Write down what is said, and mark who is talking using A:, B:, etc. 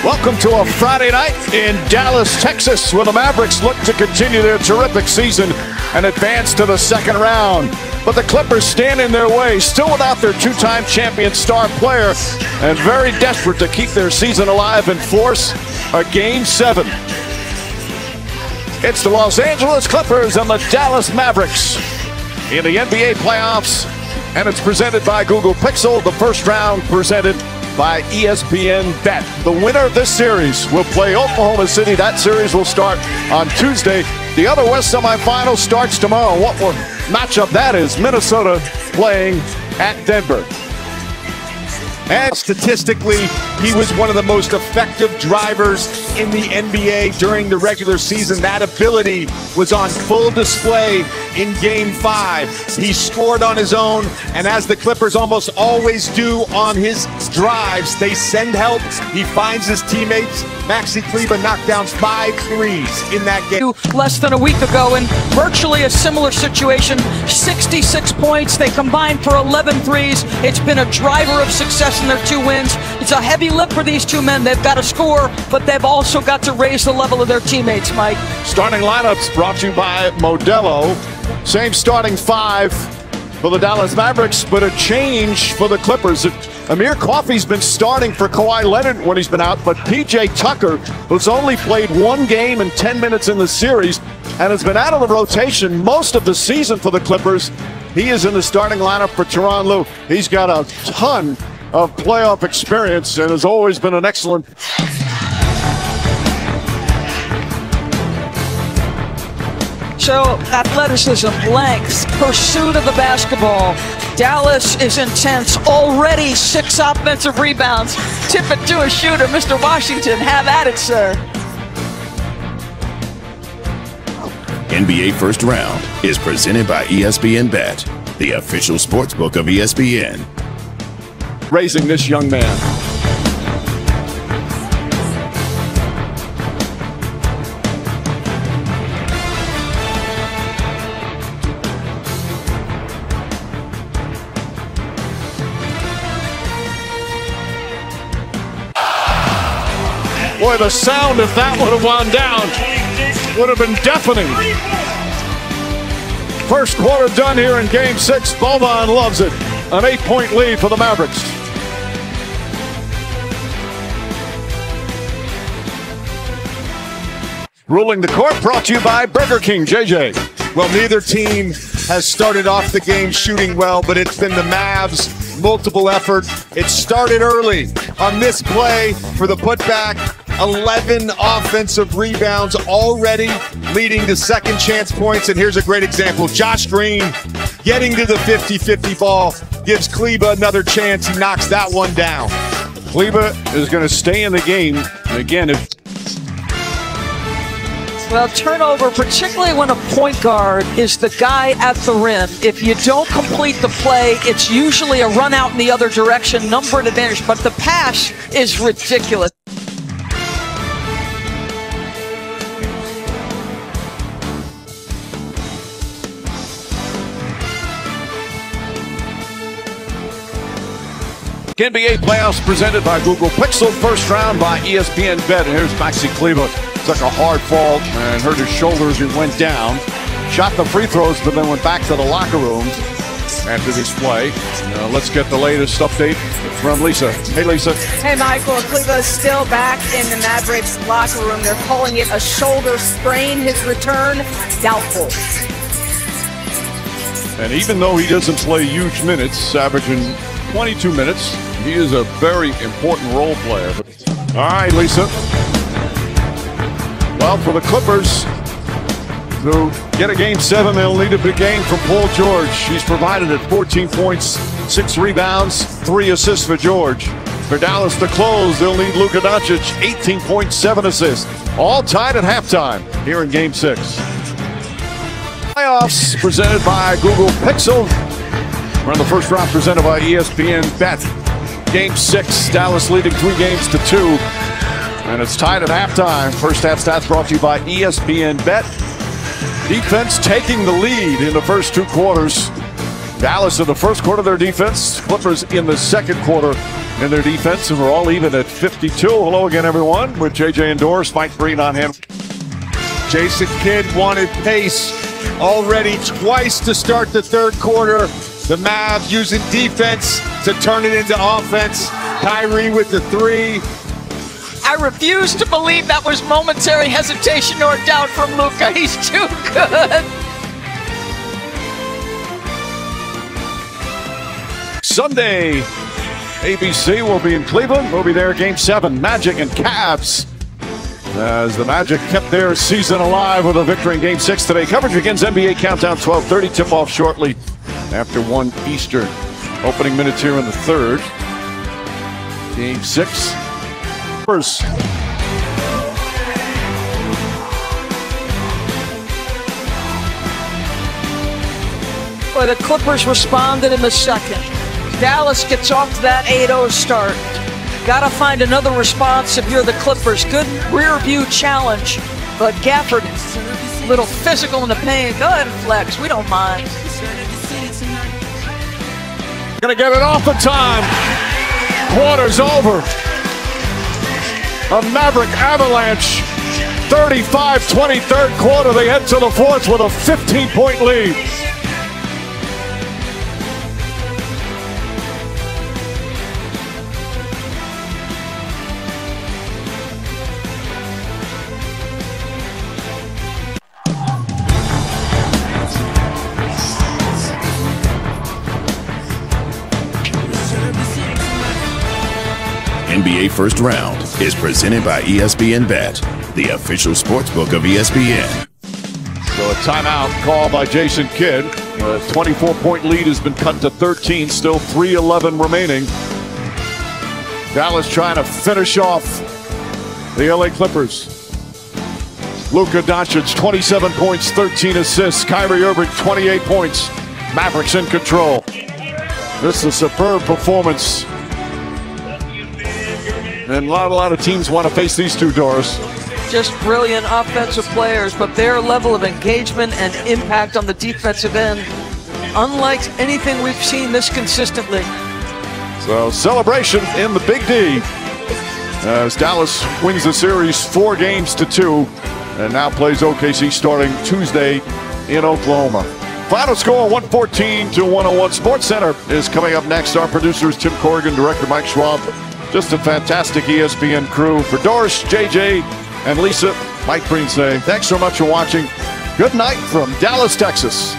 A: Welcome to a Friday night in Dallas, Texas, where the Mavericks look to continue their terrific season and advance to the second round. But the Clippers stand in their way, still without their two-time champion star player, and very desperate to keep their season alive and force a Game 7. It's the Los Angeles Clippers and the Dallas Mavericks in the NBA playoffs, and it's presented by Google Pixel, the first round presented by ESPN Bet. The winner of this series will play Oklahoma City. That series will start on Tuesday. The other West semifinal starts tomorrow. What matchup that is? Minnesota playing at Denver.
B: And statistically, he was one of the most effective drivers in the NBA during the regular season. That ability was on full display in Game 5. He scored on his own, and as the Clippers almost always do on his drives, they send help. He finds his teammates. Maxi Kleber knocked down 5 threes in that game.
C: Less than a week ago in virtually a similar situation, 66 points. They combined for 11 threes. It's been a driver of success in their 2 wins. It's a heavy lift for these 2 men. They've got to score, but they've also got to raise the level of their teammates, Mike.
A: Starting lineups brought to you by Modelo. Same starting 5 for the Dallas Mavericks, but a change for the Clippers. Amir Coffey's been starting for Kawhi Leonard when he's been out, but P.J. Tucker, who's only played 1 game and 10 minutes in the series and has been out of the rotation most of the season for the Clippers, he is in the starting lineup for Tyronn Lue. He's got a ton of playoff experience and has always been an excellent.
C: So athleticism, length, pursuit of the basketball. Dallas is intense. Already 6 offensive rebounds. Tip it to a shooter. Mr. Washington, have at it, sir.
D: NBA First Round is presented by ESPN Bet, the official sportsbook of ESPN.
A: Raising this young man. Boy, the sound, if that would have gone down, would have been deafening. First quarter done here in Game 6. Boban loves it. An 8-point lead for the Mavericks. Ruling the court brought to you by Burger King. JJ.
B: Well, neither team has started off the game shooting well, but it's been the Mavs. Multiple effort. It started early on this play for the putback. 11 offensive rebounds already, leading to second chance points. And here's a great example. Josh Green getting to the 50-50 ball, gives Kleber another chance. He knocks that one down.
A: Kleber is going to stay in the game. And again,
C: Well, turnover, particularly when a point guard is the guy at the rim. If you don't complete the play, it's usually a run out in the other direction, number advantage. But the pass is ridiculous.
A: NBA playoffs presented by Google Pixel. First round by ESPN Bet. And here's Maxi Kleber. Took a hard fall and hurt his shoulders and went down. Shot the free throws, but then went back to the locker room after this play. Let's get the latest update from Lisa. Hey, Lisa.
E: Hey, Michael. Kleber's still back in the Mavericks locker room. They're calling it a shoulder sprain. His return, doubtful.
A: And even though he doesn't play huge minutes, averaging 22 minutes, he is a very important role player. All right, Lisa. Well, for the Clippers to get a Game 7, they'll need a big game from Paul George. He's provided at 14 points, 6 rebounds, 3 assists for George. For Dallas to close, they'll need Luka Doncic, 18 points, 7 assists. All tied at halftime here in Game 6. Playoffs presented by Google Pixel. We're in the first round presented by ESPN Bet. Game 6, Dallas leading 3 games to 2. And it's tied at halftime. First half stats brought to you by ESPN Bet. Defense taking the lead in the first 2 quarters. Dallas in the first quarter, their defense. Clippers in the second quarter, in their defense, and we're all even at 52. Hello again, everyone, with JJ indoors. Mike Breen on him.
B: Jason Kidd wanted pace already twice to start the third quarter. The Mavs using defense to turn it into offense. Kyrie with the three.
C: I refuse to believe that was momentary hesitation or doubt from Luka. He's too good.
A: Sunday, ABC will be in Cleveland. We'll be there, Game 7, Magic and Cavs. As the Magic kept their season alive with a victory in Game 6 today. Coverage begins NBA Countdown 12:30. Tip-off shortly after 1 Eastern. Opening minutes here in the third. Game 6.
C: Well, the Clippers responded in the second. Dallas gets off to that 8-0 start. Got to find another response if you're the Clippers. Good rear view challenge, but Gafford, a little physical in the paint. Go ahead and flex. We don't mind.
A: Gonna get it off in time. Quarter's over. A Maverick avalanche. 35-20 third quarter. They head to the fourth with a 15-point lead.
D: NBA First Round is presented by ESPN Bet, the official sportsbook of ESPN.
A: So a timeout call by Jason Kidd. A 24-point lead has been cut to 13. Still 3:11 remaining. Dallas trying to finish off the LA Clippers. Luka Doncic, 27 points, 13 assists. Kyrie Irving, 28 points. Mavericks in control. This is a superb performance. And a lot of teams want to face these two doors.
C: Just brilliant offensive players, but their level of engagement and impact on the defensive end, unlike anything we've seen this consistently.
A: So celebration in the Big D as Dallas wins the series 4-2 and now plays OKC starting Tuesday in Oklahoma. Final score 114-101. Sports Center is coming up next. Our producers Tim Corrigan, director Mike Schwab. Just a fantastic ESPN crew. For Doris, JJ, and Lisa, Mike Breen saying thanks so much for watching. Good night from Dallas, Texas.